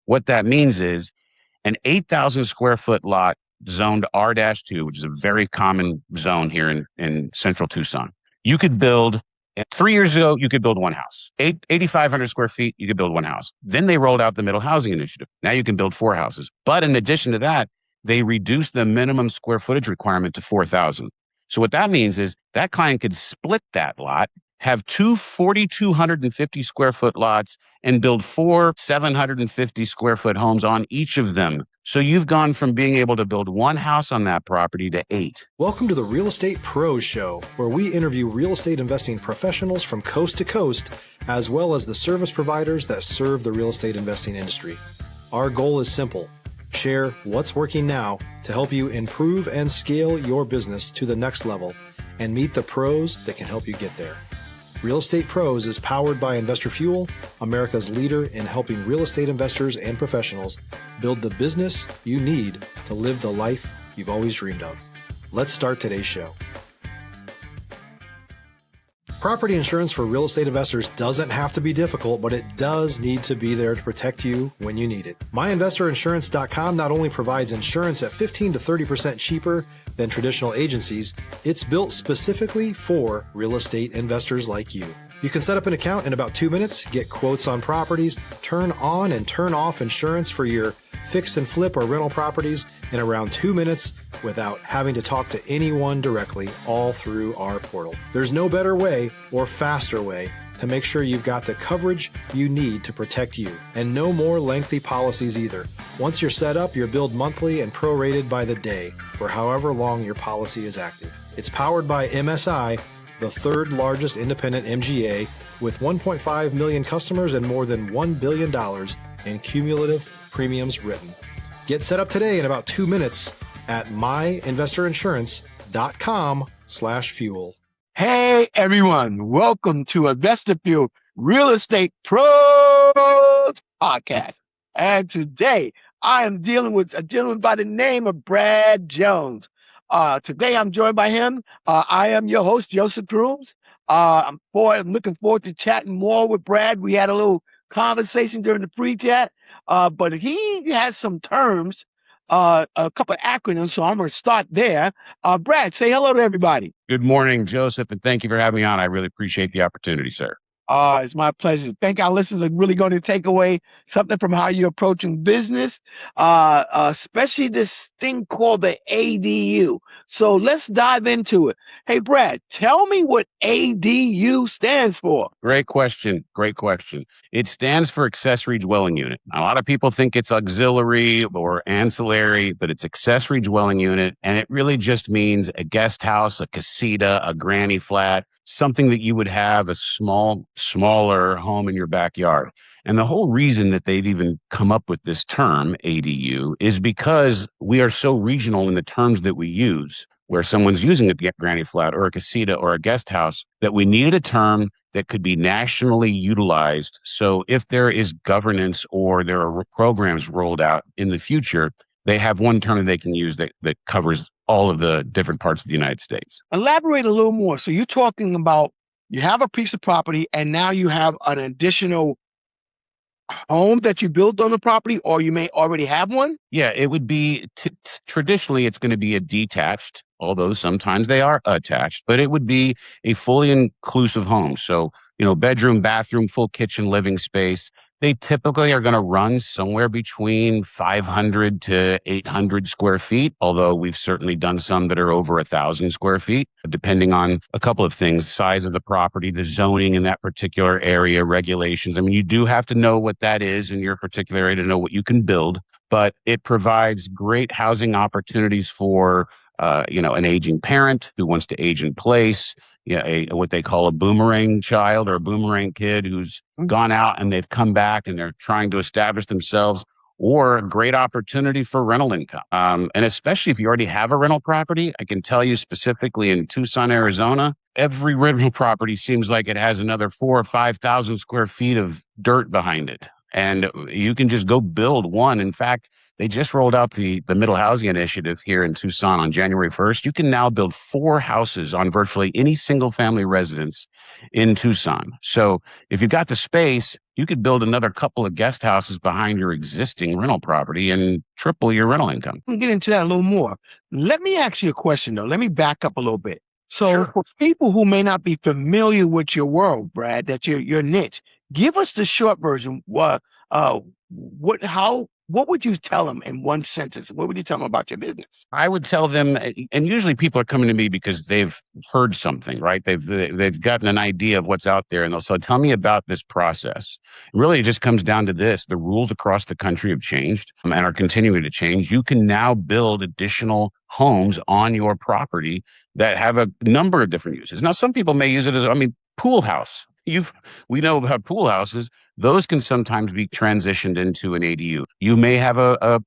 What that means is an 8,000 square foot lot zoned R-2, which is a very common zone here in central Tucson. You could build, 3 years ago, you could build one house. 8,500 square feet, you could build one house. Then they rolled out the middle housing initiative. Now you can build four houses. But in addition to that, they reduced the minimum square footage requirement to 4,000. So what that means is that client could split that lot, have two 4,250 square foot lots, and build four 750 square foot homes on each of them. So you've gone from being able to build one house on that property to 8. Welcome to the Real Estate Pros Show, where we interview real estate investing professionals from coast to coast, as well as the service providers that serve the real estate investing industry. Our goal is simple: share what's working now to help you improve and scale your business to the next level and meet the pros that can help you get there. Real Estate Pros is powered by Investor Fuel, America's leader in helping real estate investors and professionals build the business you need to live the life you've always dreamed of. Let's start today's show. Property insurance for real estate investors doesn't have to be difficult, but it does need to be there to protect you when you need it. MyInvestorInsurance.com not only provides insurance at 15 to 30% cheaper than traditional agencies, it's built specifically for real estate investors like you. You can set up an account in about 2 minutes, get quotes on properties, turn on and turn off insurance for your fix and flip or rental properties in around 2 minutes without having to talk to anyone directly, all through our portal. There's no better way or faster way to make sure you've got the coverage you need to protect you, and no more lengthy policies either. Once you're set up, you're billed monthly and prorated by the day for however long your policy is active. It's powered by MSI, the third largest independent MGA, with 1.5 million customers and more than $1 billion in cumulative premiums written. Get set up today in about 2 minutes at myinvestorinsurance.com/fuel. Hey everyone, welcome to Investor Fuel Real Estate Pros Podcast. And today I am dealing with a gentleman by the name of Brad Jones. Today I'm joined by him. I am your host, Joseph Grooms. I'm looking forward to chatting more with Brad. We had a little conversation during the pre-chat, but he has some terms, a couple of acronyms, so I'm going to start there. Brad, say hello to everybody. Good morning, Joseph, and thank you for having me on. I really appreciate the opportunity, sir. It's my pleasure. Think our listeners are really going to take away something from how you're approaching business, especially this thing called the ADU. So let's dive into it. Hey, Brad, tell me what ADU stands for. Great question. Great question. It stands for Accessory Dwelling Unit. A lot of people think it's auxiliary or ancillary, but it's Accessory Dwelling Unit, and it really just means a guest house, a casita, a granny flat, something that you would have a smaller home in your backyard. And the whole reason that they've even come up with this term ADU is because we are so regional in the terms that we use, where someone's using a granny flat or a casita or a guest house, that we needed a term that could be nationally utilized. So if there is governance or there are programs rolled out in the future, they have one term that they can use that covers all of the different parts of the United States. Elaborate a little more. So you're talking about you have a piece of property and now you have an additional home that you built on the property, or you may already have one? Yeah, it would be, traditionally, it's going to be a detached, although sometimes they are attached, but it would be a fully inclusive home. So, bedroom, bathroom, full kitchen, living space. They typically are going to run somewhere between 500 to 800 square feet, although we've certainly done some that are over 1,000 square feet, depending on a couple of things: size of the property, the zoning in that particular area, regulations. I mean, you do have to know what that is in your particular area to know what you can build, but it provides great housing opportunities for an aging parent who wants to age in place, what they call a boomerang child or a boomerang kid who's gone out and they've come back and they're trying to establish themselves, or a great opportunity for rental income. And especially if you already have a rental property, I can tell you specifically in Tucson, Arizona, every rental property seems like it has another 4,000 or 5,000 square feet of dirt behind it. and you can just go build one. In fact, they just rolled out the middle housing initiative here in Tucson on January 1st. You can now build 4 houses on virtually any single family residence in Tucson. So if you've got the space, you could build another couple of guest houses behind your existing rental property and triple your rental income. We'll get into that a little more. Let me ask you a question though. Let me back up a little bit. So Sure. for people who may not be familiar with your world, Brad, that your niche, give us the short version. What would you tell them in one sentence? What would you tell them about your business? I would tell them, and usually people are coming to me because they've heard something, right? They've gotten an idea of what's out there, and they'll say, "Tell me about this process." Really, it just comes down to this: the rules across the country have changed and are continuing to change. You can now build additional homes on your property that have a number of different uses. Now, some people may use it as, I mean, pool house. We know about pool houses. Those can sometimes be transitioned into an ADU. You may have a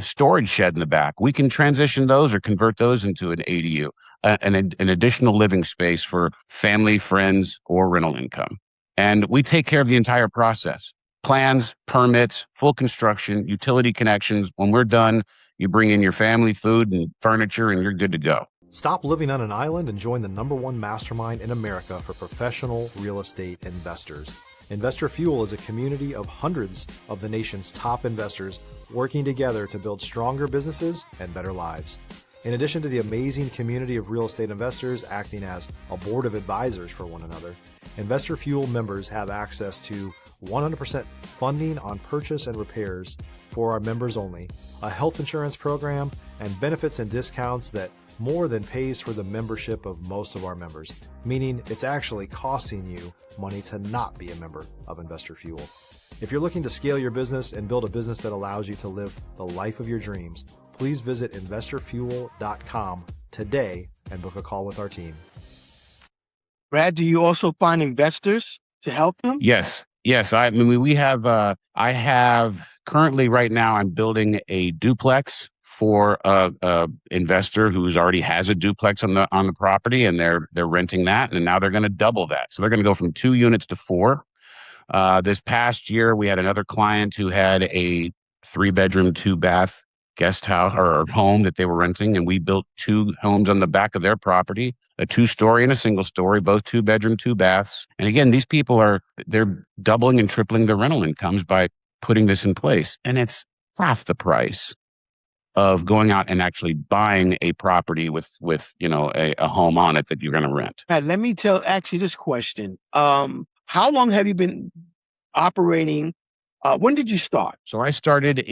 storage shed in the back. We can transition those or convert those into an ADU, an additional living space for family, friends, or rental income. And we take care of the entire process: plans, permits, full construction, utility connections. When we're done, you bring in your family, food, and furniture, and you're good to go. Stop living on an island and join the #1 mastermind in America for professional real estate investors. Investor Fuel is a community of hundreds of the nation's top investors working together to build stronger businesses and better lives. In addition to the amazing community of real estate investors acting as a board of advisors for one another, Investor Fuel members have access to 100% funding on purchase and repairs for our members only, a health insurance program, and benefits and discounts that more than pays for the membership of most of our members, meaning it's actually costing you money to not be a member of Investor Fuel. If you're looking to scale your business and build a business that allows you to live the life of your dreams, please visit investorfuel.com today and book a call with our team. Brad, do you also find investors to help them? Yes. Yes. I mean, we have, I have currently right now, I'm building a duplex for a investor who's already has a duplex on the property, and they're renting that, and now they're going to double that. So they're going to go from 2 units to 4. This past year, we had another client who had a 3-bedroom, 2-bath guest house or home that they were renting, and we built 2 homes on the back of their property, a 2-story and a single story, both 2-bedroom, 2 baths. And again, these people they're doubling and tripling their rental incomes by putting this in place, and it's half the price of going out and actually buying a property with a home on it that you're going to rent. Brad, let me ask you this question. How long have you been operating? When did you start? So I started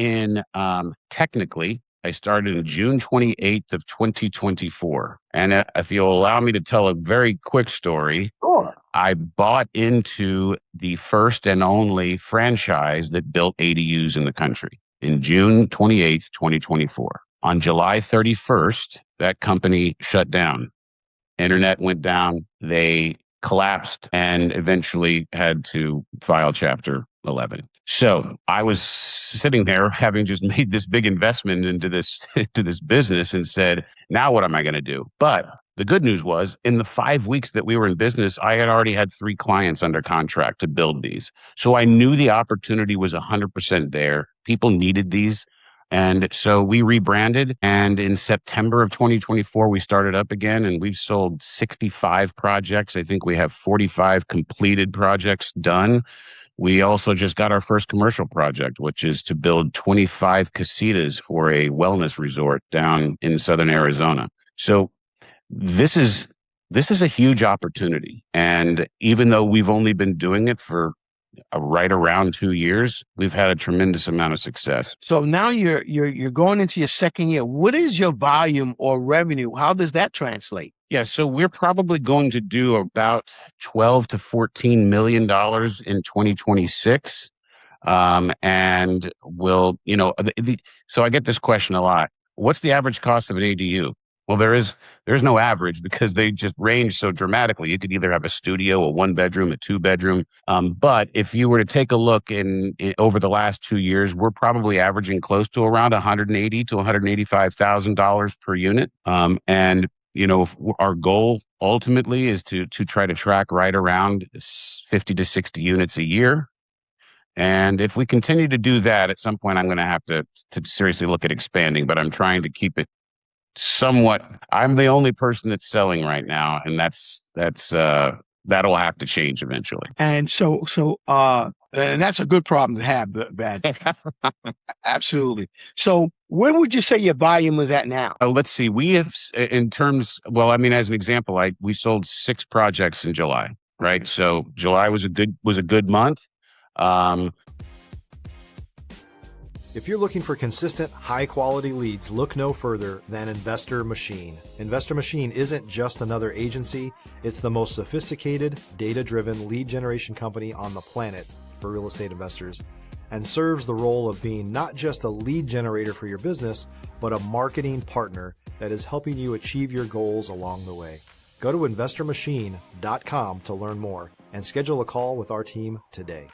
technically, I started in June 28th of 2024. And if you'll allow me to tell a very quick story, Sure. I bought into the first and only franchise that built ADUs in the country in June 28th, 2024. On July 31st, that company shut down. Internet went down. They collapsed and eventually had to file Chapter 11. So I was sitting there having just made this big investment into this business and said, now what am I going to do? But the good news was, in the 5 weeks that we were in business, I had already had 3 clients under contract to build these. So I knew the opportunity was 100% there. People needed these. And so we rebranded. And in September of 2024, we started up again, and we've sold 65 projects. I think we have 45 completed projects done. We also just got our first commercial project, which is to build 25 casitas for a wellness resort down in southern Arizona. So this is a huge opportunity. And even though we've only been doing it for right around 2 years, we've had a tremendous amount of success. So now you're going into your second year. What is your volume or revenue? How does that translate? Yeah, so we're probably going to do about $12 to $14 million in 2026. And we'll, so I get this question a lot. What's the average cost of an ADU? Well, there's no average because they just range so dramatically. You could either have a studio, a 1-bedroom, a 2-bedroom. But if you were to take a look over the last 2 years, we're probably averaging close to around $180,000 to $185,000 per unit. And our goal ultimately is to try to track right around 50 to 60 units a year. And if we continue to do that, at some point, I'm going to have to seriously look at expanding. But I'm trying to keep it somewhat. I'm the only person that's selling right now, and that'll have to change eventually. And and that's a good problem to have, Bad. Absolutely. So where would you say your volume is at now? Let's see. We have, in terms, well, I mean, as an example, we sold 6 projects in July, right? So July was a good month. Um, If you're looking for consistent, high-quality leads, look no further than Investor Machine. Investor Machine isn't just another agency, it's the most sophisticated, data-driven lead generation company on the planet for real estate investors, and serves the role of being not just a lead generator for your business, but a marketing partner that is helping you achieve your goals along the way. Go to investormachine.com to learn more and schedule a call with our team today.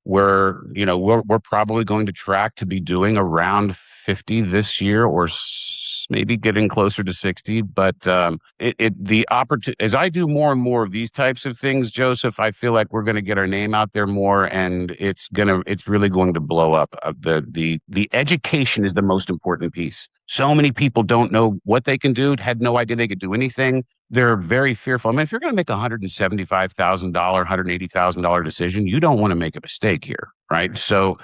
We're probably going to track to be doing around 50 this year, or maybe getting closer to 60. But the opportunity, as I do more and more of these types of things, Joseph, I feel like we're going to get our name out there more, and it's really going to blow up. The education is the most important piece. So many people don't know what they can do, had no idea they could do anything. They're very fearful. I mean, if you're going to make a $175,000, $180,000 decision, you don't want to make a mistake here, right? So,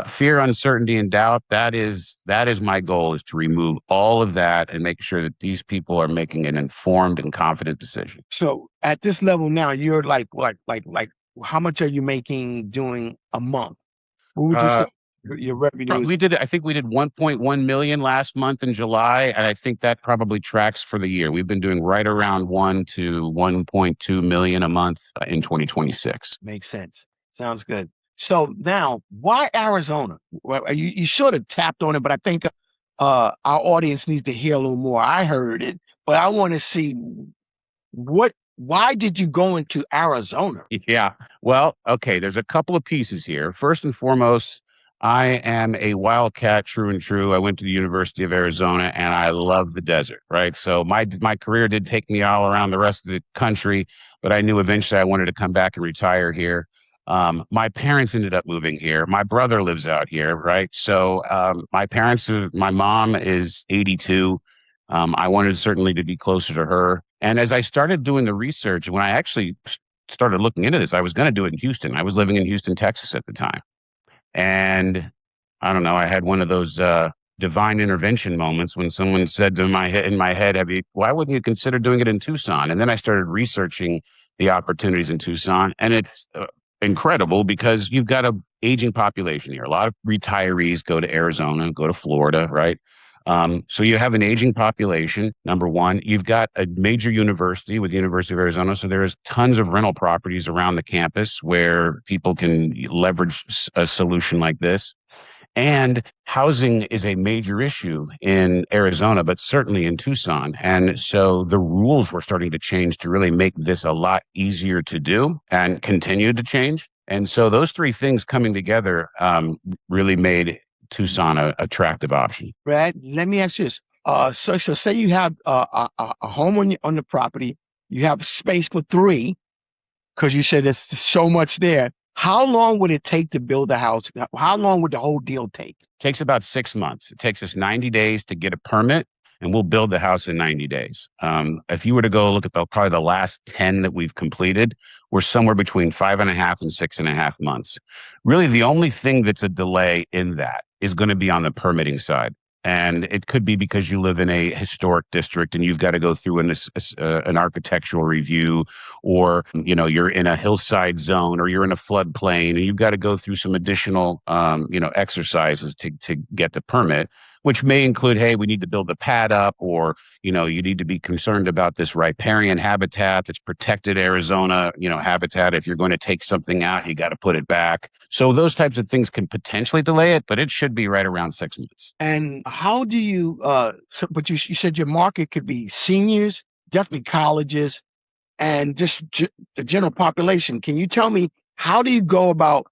fear, uncertainty, and doubt, that is my goal, is to remove all of that and make sure that these people are making an informed and confident decision. So at this level now, you're like, how much are you making doing a month? What would you say your revenue is? I think we did 1.1 million last month in July, and I think that probably tracks for the year. We've been doing right around 1 to 1.2 million a month in 2026. Makes sense. Sounds good. So now, why Arizona? Well, you sort of tapped on it, but I think our audience needs to hear a little more. I heard it, but I want to see why did you go into Arizona? Yeah. Well, okay, there's a couple of pieces here. First and foremost, I am a wildcat, true and true. I went to the University of Arizona, and I love the desert, right? So my career did take me all around the rest of the country, but I knew eventually I wanted to come back and retire here. My parents ended up moving here. My brother lives out here, right? So my mom is 82. I wanted certainly to be closer to her. And as I started doing the research, when I actually started looking into this, I was going to do it in Houston. I was living in Houston, Texas at the time. And I don't know, I had one of those divine intervention moments when someone said in my head, why wouldn't you consider doing it in Tucson? And then I started researching the opportunities in Tucson, and it's incredible because you've got an aging population here. A lot of retirees go to Arizona, go to Florida, right? So you have an aging population, number one. You've got a major university with the University of Arizona. So there's tons of rental properties around the campus where people can leverage a solution like this. And housing is a major issue in Arizona, but certainly in Tucson. And so the rules were starting to change to really make this a lot easier to do and continue to change. And so those three things coming together really made Tucson an attractive option. Brad, let me ask you this. So say you have a home on the property, you have space for 3, because you said there's so much there. How long would it take to build a house? How long would the whole deal take? It takes about 6 months. It takes us 90 days to get a permit, and we'll build the house in 90 days. If you were to go look at probably the last 10 that we've completed, we're somewhere between 5.5 and 6.5 months. Really, the only thing that's a delay in that is going to be on the permitting side. And it could be because you live in a historic district and you've got to go through an architectural review, or, you're in a hillside zone, or you're in a floodplain and you've got to go through some additional, exercises to get the permit, which may include, hey, we need to build the pad up, or, you need to be concerned about this riparian habitat that's protected Arizona, habitat. If you're going to take something out, you got to put it back. So those types of things can potentially delay it, but it should be right around 6 months. And how do you, but you said your market could be seniors, definitely colleges, and just the general population. Can you tell me, how do you go about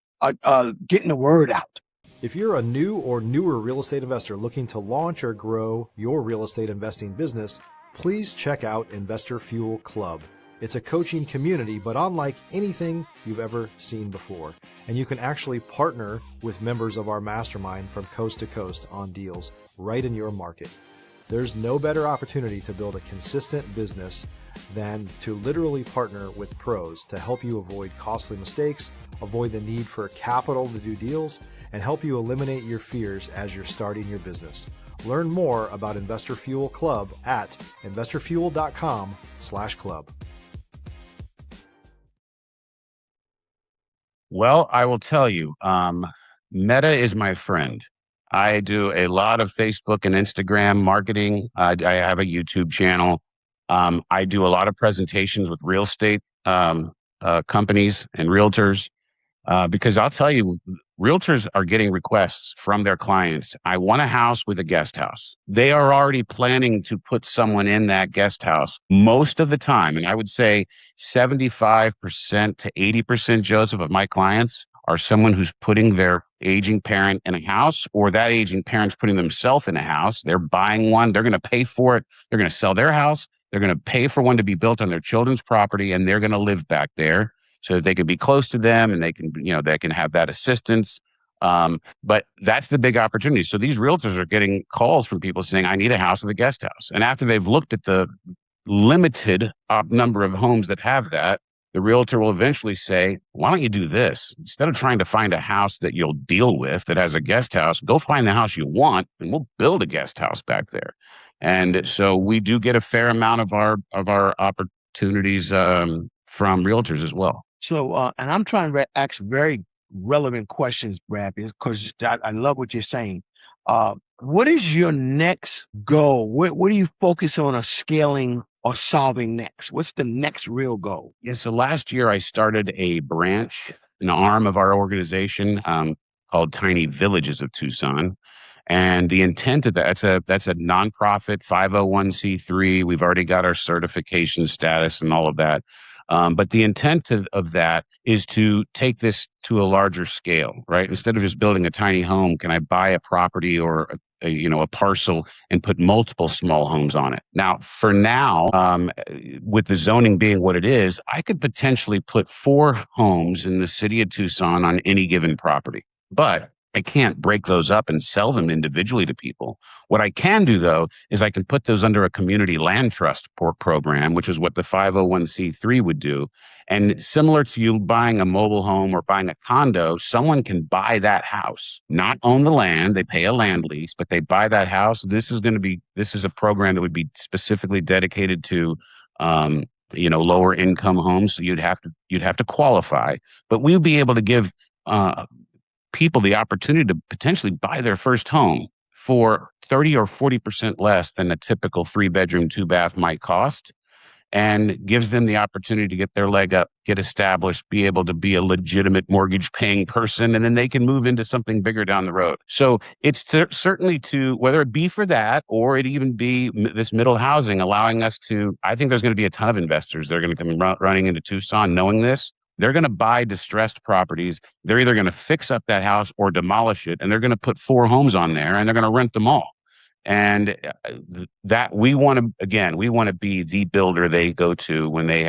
getting the word out? If you're a new or newer real estate investor looking to launch or grow your real estate investing business, please check out Investor Fuel Club. It's a coaching community, but unlike anything you've ever seen before. And you can actually partner with members of our mastermind from coast to coast on deals right in your market. There's no better opportunity to build a consistent business than to literally partner with pros to help you avoid costly mistakes, avoid the need for capital to do deals, and help you eliminate your fears as you're starting your business. Learn more about Investor Fuel Club at investorfuel.com/club. Well, I will tell you, Meta is my friend. I do a lot of Facebook and Instagram marketing. I have a YouTube channel. I do a lot of presentations with real estate companies and realtors. Because I'll tell you, realtors are getting requests from their clients. I want a house with a guest house. They are already planning to put someone in that guest house most of the time. And I would say 75% to 80%, Joseph, of my clients are someone who's putting their aging parent in a house, or that aging parent's putting themselves in a house. They're buying one. They're going to pay for it. They're going to sell their house. They're going to pay for one to be built on their children's property, and they're going to live back there so that they can be close to them and they can, they can have that assistance. But that's the big opportunity. So these realtors are getting calls from people saying, I need a house with a guest house. And after they've looked at the limited number of homes that have that, the realtor will eventually say, why don't you do this? Instead of trying to find a house that you'll deal with that has a guest house, go find the house you want and we'll build a guest house back there. And so we do get a fair amount of our opportunities from realtors as well. So, and I'm trying to ask very relevant questions, Brad, because I love what you're saying. What is your next goal? What do you focus on scaling or solving next? What's the next real goal? Yeah, so last year I started a branch, an arm of our organization called Tiny Villages of Tucson. And the intent of that's a nonprofit 501c3. We've already got our certification status and all of that. But the intent of that is to take this to a larger scale, right? Instead of just building a tiny home, can I buy a property or a parcel and put multiple small homes on it? Now, for now, with the zoning being what it is, I could potentially put 4 homes in the city of Tucson on any given property. But I can't break those up and sell them individually to people. What I can do, though, is I can put those under a community land trust program, which is what the 501c3 would do. And similar to you buying a mobile home or buying a condo, someone can buy that house, not own the land. They pay a land lease, but they buy that house. This is a program that would be specifically dedicated to lower income homes. So you'd have to qualify, but we would be able to give people the opportunity to potentially buy their first home for 30 or 40% less than a typical 3-bedroom, 2-bath might cost, and gives them the opportunity to get their leg up, get established, be able to be a legitimate mortgage paying person, and then they can move into something bigger down the road. So it's certainly to, whether it be for that or it even be this middle housing, allowing us to, I think there's going to be a ton of investors that are going to come running into Tucson knowing this. They're going to buy distressed properties. They're either going to fix up that house or demolish it, and they're going to put 4 homes on there, and they're going to rent them all. And that we want to be the builder they go to when they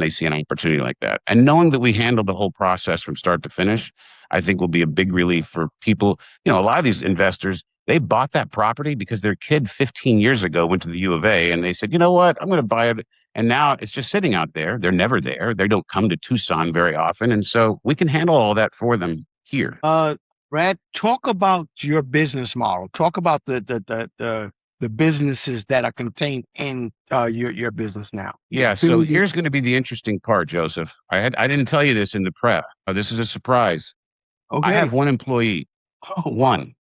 see an opportunity like that. And knowing that we handle the whole process from start to finish, I think will be a big relief for people. A lot of these investors, they bought that property because their kid 15 years ago went to the U of A and they said, you know what, I'm going to buy it. And now it's just sitting out there. They're never there. They don't come to Tucson very often. And so we can handle all that for them here. Brad, talk about your business model. Talk about the businesses that are contained in your business now. Yeah. So here's going to be the interesting part, Joseph. I didn't tell you this in the prep. This is a surprise. Okay. I have one employee. One.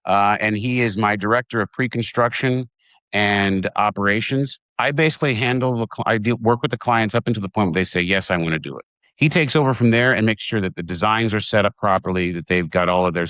And he is my director of pre-construction and operations. I basically work with the clients up until the point where they say, yes, I want to do it. He takes over from there and makes sure that the designs are set up properly, that they've got all of their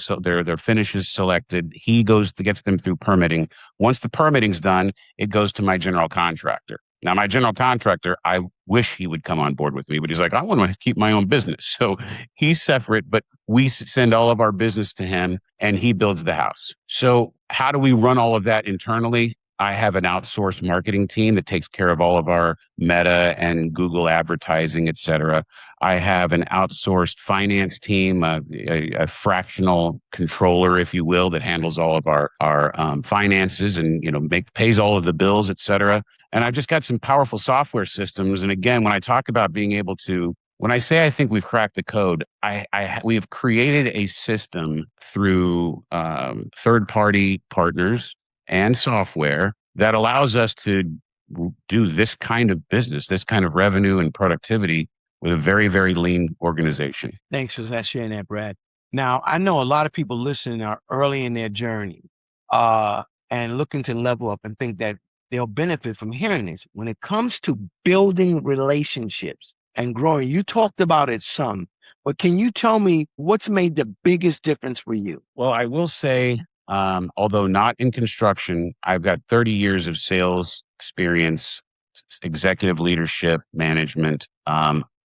finishes selected. He gets them through permitting. Once the permitting's done, it goes to my general contractor. Now, my general contractor, I wish he would come on board with me, but he's like, I want to keep my own business. So he's separate, but we send all of our business to him and he builds the house. So how do we run all of that internally? I have an outsourced marketing team that takes care of all of our Meta and Google advertising, et cetera. I have an outsourced finance team, a fractional controller, if you will, that handles all of our finances and pays all of the bills, et cetera. And I've just got some powerful software systems. And again, when I talk about being able to, when I say I think we've cracked the code, we have created a system through third-party partners and software that allows us to do this kind of business, this kind of revenue and productivity with a very, very lean organization. Thanks for sharing that, Brad. Now, I know a lot of people listening are early in their journey and looking to level up and think that they'll benefit from hearing this. When it comes to building relationships and growing, you talked about it some, but can you tell me what's made the biggest difference for you? Well, I will say, although not in construction, I've got 30 years of sales experience, executive leadership, management.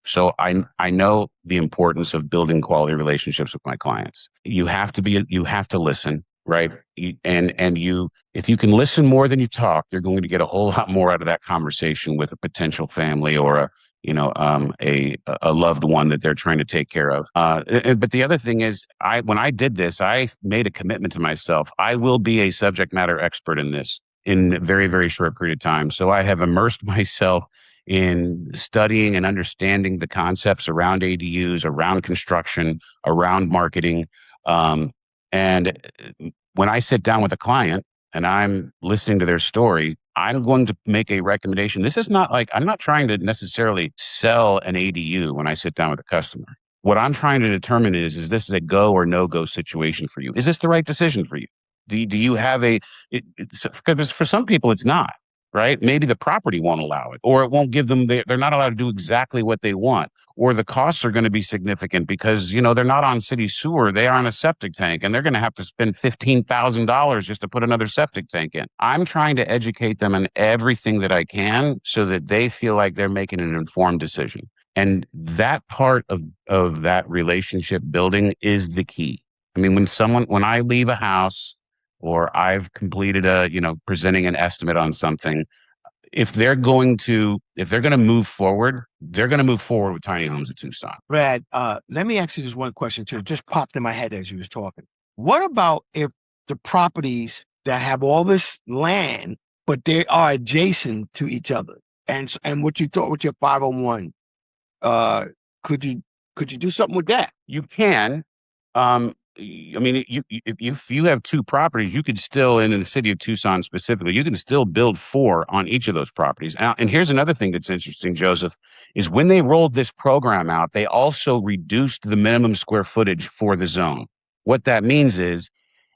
So I know the importance of building quality relationships with my clients. You have to listen, right? If you can listen more than you talk, you're going to get a whole lot more out of that conversation with a potential family or a loved one that they're trying to take care of. But the other thing is, when I did this, I made a commitment to myself. I will be a subject matter expert in this in a very, very short period of time. So I have immersed myself in studying and understanding the concepts around ADUs, around construction, around marketing. And when I sit down with a client and I'm listening to their story, I'm going to make a recommendation. This is not like, I'm not trying to necessarily sell an ADU when I sit down with a customer. What I'm trying to determine is this a go or no go situation for you? Is this the right decision for you? Do you have because for some people it's not, right? Maybe the property won't allow it, or it won't give them, they're not allowed to do exactly what they want, or the costs are going to be significant because, they're not on city sewer, they are on a septic tank, and they're going to have to spend $15,000 just to put another septic tank in. I'm trying to educate them on everything that I can so that they feel like they're making an informed decision. And that part of that relationship building is the key. I mean, when I leave a house or I've completed presenting an estimate on something, if they're going to move forward, they're going to move forward with tiny homes at Tucson. Brad, let me ask you just one question too. It just popped in my head as you was talking. What about if the properties that have all this land, but they are adjacent to each other? And what you thought with your 501, could you do something with that? You can. I mean, if you have two properties, you could still, in the city of Tucson specifically, you can still build 4 on each of those properties. And here's another thing that's interesting, Joseph, is when they rolled this program out, they also reduced the minimum square footage for the zone. What that means is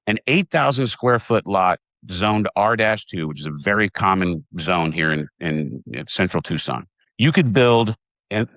an 8,000 square foot lot zoned R-2, which is a very common zone here in central Tucson. You could build, and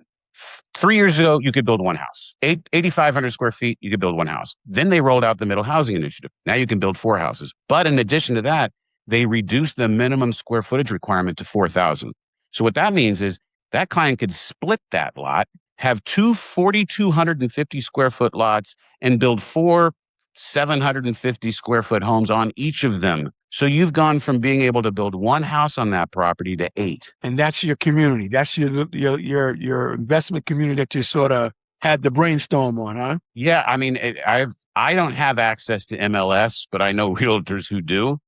3 years ago, you could build one house. 8,500 square feet, you could build one house. Then they rolled out the middle housing initiative. Now you can build 4 houses. But in addition to that, they reduced the minimum square footage requirement to 4,000. So what that means is that client could split that lot, have 4,250 square foot lots, and build 4 750 square foot homes on each of them. So you've gone from being able to build 1 house on that property to 8. And that's your community. That's your investment community that you sort of had the brainstorm on, huh? Yeah, I mean, I don't have access to MLS, but I know realtors who do.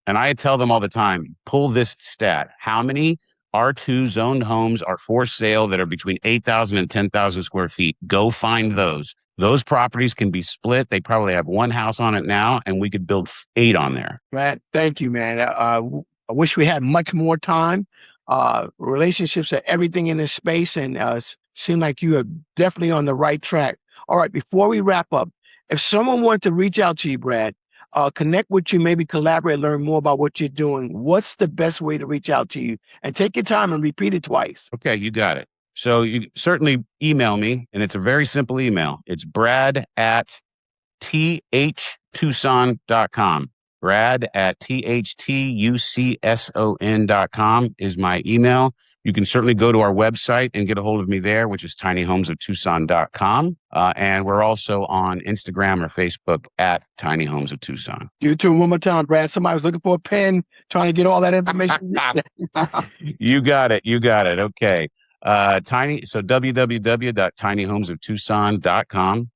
And I tell them all the time, pull this stat. How many R2 zoned homes are for sale that are between 8,000 and 10,000 square feet? Go find those. Those properties can be split. They probably have 1 house on it now, and we could build 8 on there. Matt, thank you, man. I wish we had much more time. Relationships are everything in this space, and seem like you are definitely on the right track. All right, before we wrap up, if someone wanted to reach out to you, Brad, connect with you, maybe collaborate, learn more about what you're doing, what's the best way to reach out to you? And take your time and repeat it twice. Okay, you got it. So you certainly email me, and it's a very simple email. It's brad@thtucson.com. Brad@thtucson.com is my email. you can certainly go to our website and get a hold of me there, which is tinyhomesoftucson.com. And we're also on Instagram or Facebook at Tiny Homes of Tucson. You too, one more time, Brad. Somebody was looking for a pen, trying to get all that information. You got it. You got it. Okay. So www.tinyhomesoftucson.com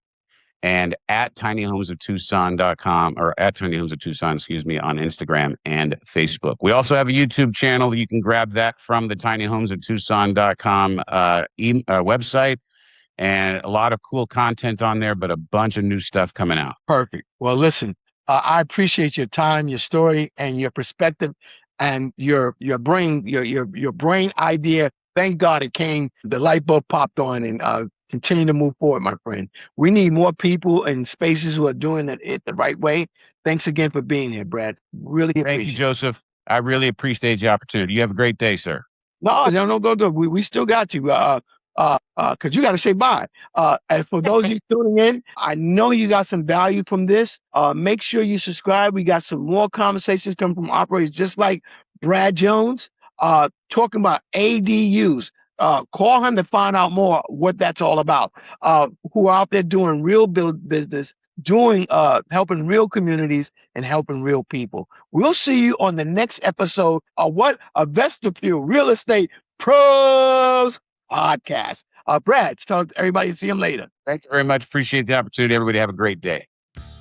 and at tinyhomesoftucson.com or at tinyhomesoftucson, excuse me, on Instagram and Facebook. We also have a YouTube channel. You can grab that from the tinyhomesoftucson.com website, and a lot of cool content on there, but a bunch of new stuff coming out. Perfect. Well, listen, I appreciate your time, your story, and your perspective, and your brain, your brain idea. Thank God it came. The light bulb popped on, and continue to move forward, my friend. We need more people in spaces who are doing it the right way. Thanks again for being here, Brad. Really appreciate it. Thank you, Joseph. I really appreciate the opportunity. You have a great day, sir. No, go to. We still got you. Because you got to say bye. And for those of you tuning in, I know you got some value from this. Make sure you subscribe. We got some more conversations coming from operators just like Brad Jones, talking about ADUs. Call him to find out more what that's all about. Who are out there doing real business, doing helping real communities and helping real people. We'll see you on the next episode of a Vestibule Real Estate Pros Podcast. Brad, tell everybody to see him later. Thank you very much. Appreciate the opportunity. Everybody have a great day.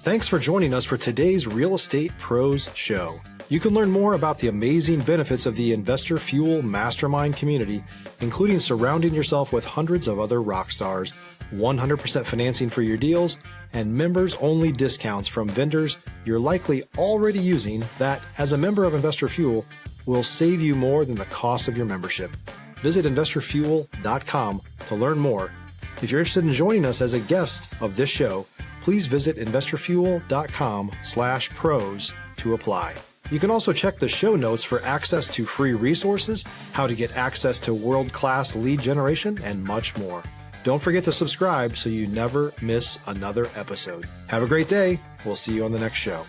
Thanks for joining us for today's Real Estate Pros Show. You can learn more about the amazing benefits of the Investor Fuel Mastermind community, including surrounding yourself with hundreds of other rock stars, 100% financing for your deals, and members-only discounts from vendors you're likely already using that, as a member of Investor Fuel, will save you more than the cost of your membership. Visit investorfuel.com to learn more. If you're interested in joining us as a guest of this show, please visit investorfuel.com/pros to apply. You can also check the show notes for access to free resources, how to get access to world-class lead generation, and much more. Don't forget to subscribe so you never miss another episode. Have a great day. We'll see you on the next show.